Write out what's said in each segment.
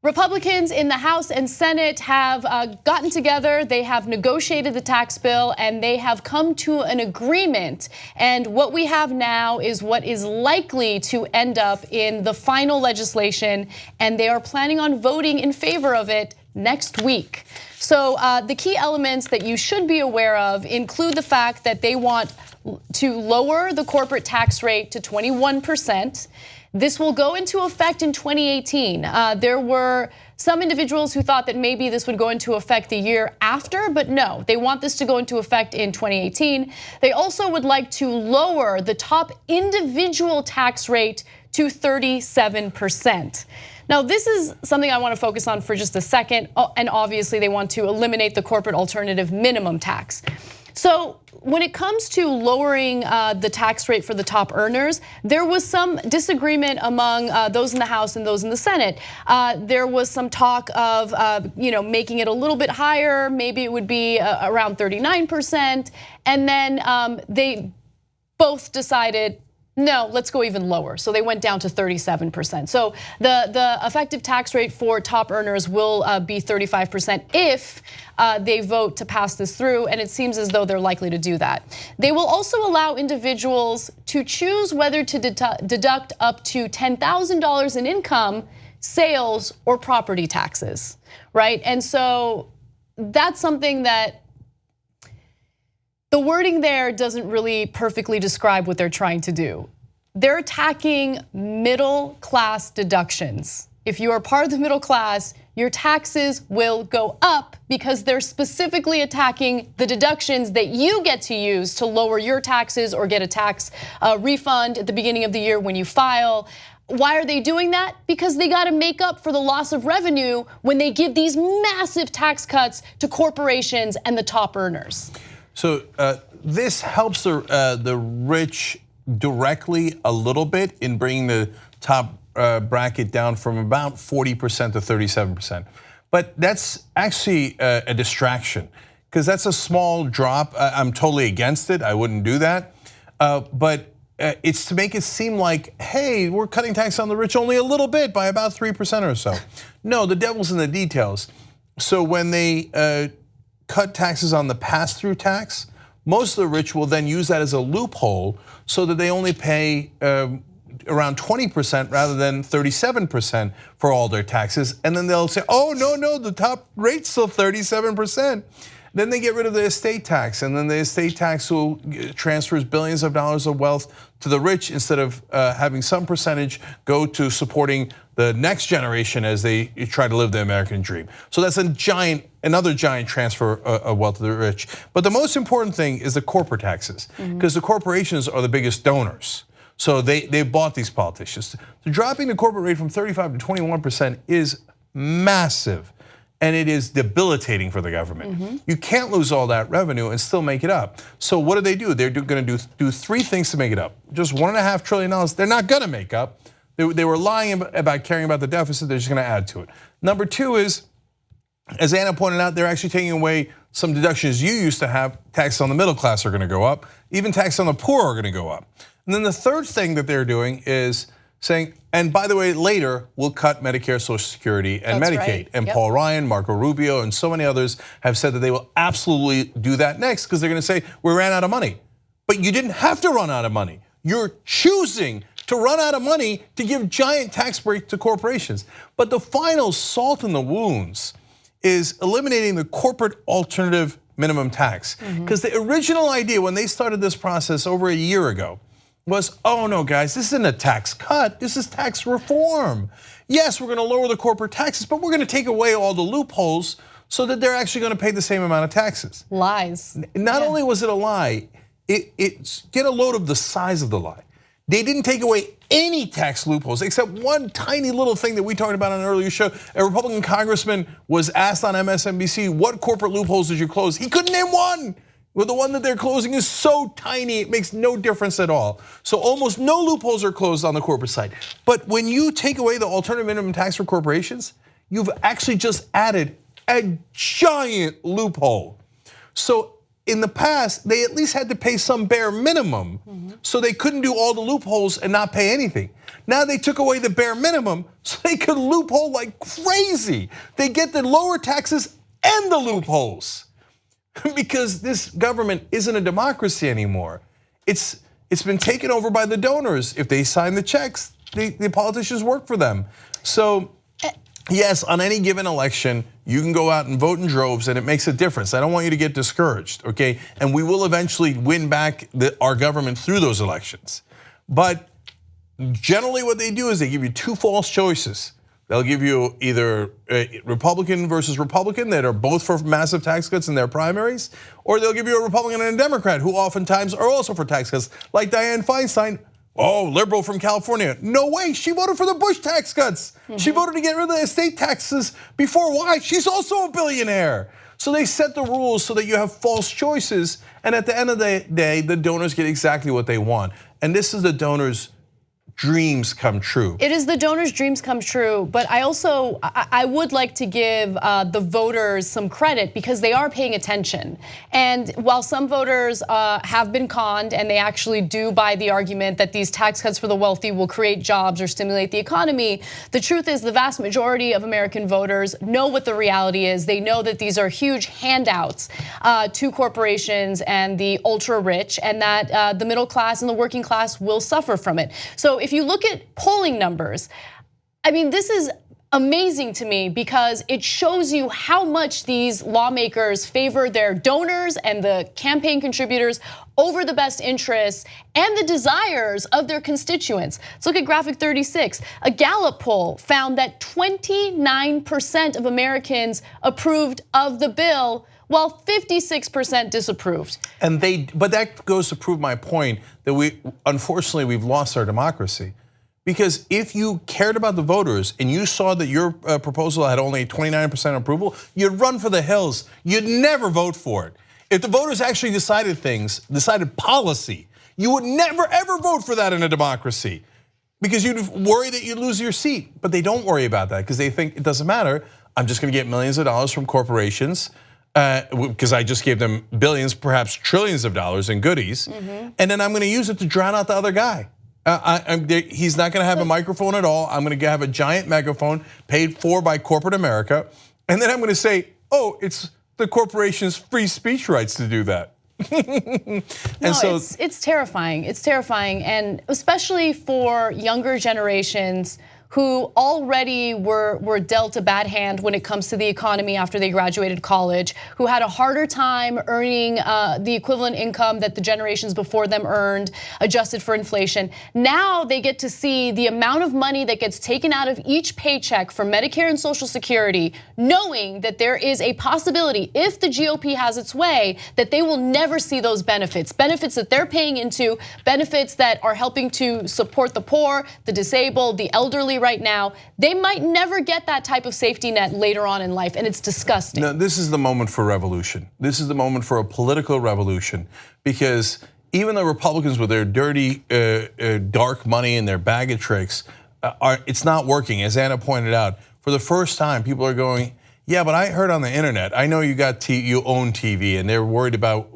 Republicans in the House and Senate have gotten together, they have negotiated the tax bill, and they have come to an agreement. And what we have now is what is likely to end up in the final legislation, and they are planning on voting in favor of it next week. So the key elements that you should be aware of include the fact that they want to lower the corporate tax rate to 21%. This will go into effect in 2018. There were some individuals who thought that maybe this would go into effect the year after, but no, they want this to go into effect in 2018. They also would like to lower the top individual tax rate to 37%. Now, this is something I want to focus on for just a second, and obviously they want to eliminate the corporate alternative minimum tax. So when it comes to lowering the tax rate for the top earners, there was some disagreement among those in the House and those in the Senate. There was some talk of making it a little bit higher, maybe it would be around 39%, and then they both decided, no, let's go even lower. So they went down to 37%. So the effective tax rate for top earners will be 35% if they vote to pass this through, and it seems as though they're likely to do that. They will also allow individuals to choose whether to deduct up to $10,000 in income, sales, or property taxes, right? And so that's something that the wording there doesn't really perfectly describe what they're trying to do. They're attacking middle class deductions. If you are part of the middle class, your taxes will go up because they're specifically attacking the deductions that you get to use to lower your taxes or get a tax refund at the beginning of the year when you file. Why are they doing that? Because they got to make up for the loss of revenue when they give these massive tax cuts to corporations and the top earners. So this helps the rich directly a little bit in bringing the top bracket down from about 40% to 37%. But that's actually a distraction because that's a small drop. I'm totally against it. I wouldn't do that. But it's to make it seem like, hey, we're cutting tax on the rich only a little bit by about 3% or so. No, the devil's in the details. So when they cut taxes on the pass-through tax, most of the rich will then use that as a loophole so that they only pay around 20% rather than 37% for all their taxes. And then they'll say, oh, no, the top rate's still 37%. Then they get rid of the estate tax, and then the estate tax will transfers billions of dollars of wealth to the rich instead of having some percentage go to supporting the next generation as they try to live the American dream. So that's another giant transfer of wealth to the rich. But the most important thing is the corporate taxes, because the corporations are the biggest donors. So they bought these politicians. Dropping the corporate rate from 35 to 21% is massive. And it is debilitating for the government. You can't lose all that revenue and still make it up. So what do? They're going to do three things to make it up. Just $1.5 trillion. They're not going to make up. They were lying about caring about the deficit. They're just going to add to it. Number two is, as Anna pointed out, they're actually taking away some deductions you used to have. Taxes on the middle class are going to go up. Even taxes on the poor are going to go up. And then the third thing that they're doing is saying, and by the way, later we'll cut Medicare, Social Security, and Medicaid. Right. And Paul Ryan, Marco Rubio, and so many others have said that they will absolutely do that next because they're going to say, we ran out of money. But you didn't have to run out of money. You're choosing to run out of money to give giant tax breaks to corporations. But the final salt in the wounds is eliminating the corporate alternative minimum tax. Because the original idea when they started this process over a year ago was, oh no guys, this isn't a tax cut, this is tax reform. Yes, we're gonna lower the corporate taxes, but we're gonna take away all the loopholes so that they're actually gonna pay the same amount of taxes. Lies. Not only was it a lie, get a load of the size of the lie. They didn't take away any tax loopholes except one tiny little thing that we talked about on an earlier show. A Republican congressman was asked on MSNBC, what corporate loopholes did you close? He couldn't name one. Well, the one that they're closing is so tiny, it makes no difference at all. So almost no loopholes are closed on the corporate side. But when you take away the alternative minimum tax for corporations, you've actually just added a giant loophole. So in the past, they at least had to pay some bare minimum, so they couldn't do all the loopholes and not pay anything. Now they took away the bare minimum, so they could loophole like crazy. They get the lower taxes and the loopholes because this government isn't a democracy anymore. It's been taken over by the donors. If they sign the checks, the politicians work for them. So yes, on any given election, you can go out and vote in droves and it makes a difference. I don't want you to get discouraged, okay? And we will eventually win back our government through those elections. But generally what they do is they give you two false choices. They'll give you either a Republican versus Republican that are both for massive tax cuts in their primaries, or they'll give you a Republican and a Democrat who oftentimes are also for tax cuts, like Dianne Feinstein. Oh, liberal from California. No way, she voted for the Bush tax cuts. She voted to get rid of the estate taxes before. Why? She's also a billionaire. So they set the rules so that you have false choices, and at the end of the day, the donors get exactly what they want. And this is the donors' dreams come true. It is the donors' dreams come true, but I would like to give the voters some credit because they are paying attention. And while some voters have been conned and they actually do buy the argument that these tax cuts for the wealthy will create jobs or stimulate the economy, the truth is the vast majority of American voters know what the reality is. They know that these are huge handouts to corporations and the ultra rich, and that the middle class and the working class will suffer from it. So if you look at polling numbers, I mean, this is amazing to me because it shows you how much these lawmakers favor their donors and the campaign contributors over the best interests and the desires of their constituents. Let's look at graphic 36. A Gallup poll found that 29% of Americans approved of the bill, while 56% disapproved. But that goes to prove my point that unfortunately, we've lost our democracy. Because if you cared about the voters and you saw that your proposal had only 29% approval, you'd run for the hills. You'd never vote for it. If the voters actually decided policy, you would never ever vote for that in a democracy. Because you'd worry that you'd lose your seat. But they don't worry about that because they think it doesn't matter. I'm just gonna get millions of dollars from corporations because I just gave them billions, perhaps trillions of dollars in goodies. And then I'm gonna use it to drown out the other guy. He's not gonna have a microphone at all. I'm gonna have a giant megaphone paid for by corporate America. And then I'm gonna say, oh, it's the corporation's free speech rights to do that. It's terrifying. It's terrifying, and especially for younger generations who already were dealt a bad hand when it comes to the economy after they graduated college, who had a harder time earning the equivalent income that the generations before them earned, adjusted for inflation. Now they get to see the amount of money that gets taken out of each paycheck for Medicare and Social Security, knowing that there is a possibility, if the GOP has its way, that they will never see those benefits. Benefits that they're paying into, benefits that are helping to support the poor, the disabled, the elderly right now. They might never get that type of safety net later on in life, and it's disgusting. No, this is the moment for revolution. This is the moment for a political revolution, because even the Republicans with their dirty, dark money and their bag of tricks, it's not working. As Anna pointed out, for the first time, people are going, yeah, but I heard on the internet, I know you own TV, and they're worried about,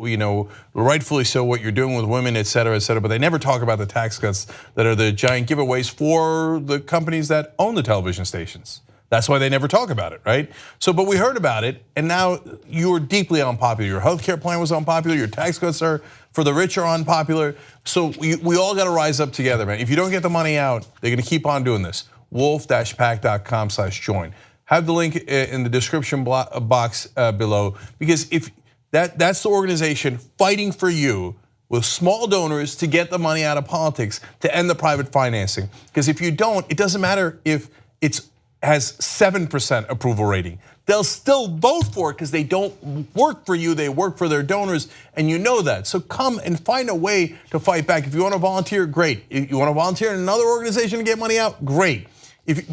rightfully so, what you're doing with women, et cetera, but they never talk about the tax cuts that are the giant giveaways for the companies that own the television stations. That's why they never talk about it, right? So, but we heard about it, and now you're deeply unpopular. Your healthcare plan was unpopular, your tax cuts for the rich are unpopular. So we all gotta rise up together, man. If you don't get the money out, they're gonna keep on doing this. wolf-pac.com/join. Have the link in the description box below, because if that's the organization fighting for you with small donors to get the money out of politics, to end the private financing. Because if you don't, it doesn't matter if it has 7% approval rating. They'll still vote for it because they don't work for you, they work for their donors, and you know that. So come and find a way to fight back. If you want to volunteer, great. If you want to volunteer in another organization to get money out, great.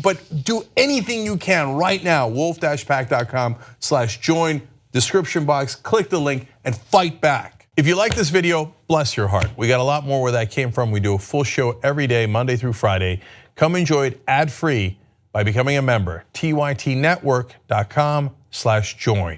But do anything you can right now, wolf-pac.com/join, description box, click the link and fight back. If you like this video, bless your heart. We got a lot more where that came from. We do a full show every day, Monday through Friday. Come enjoy it ad-free by becoming a member, tytnetwork.com/join.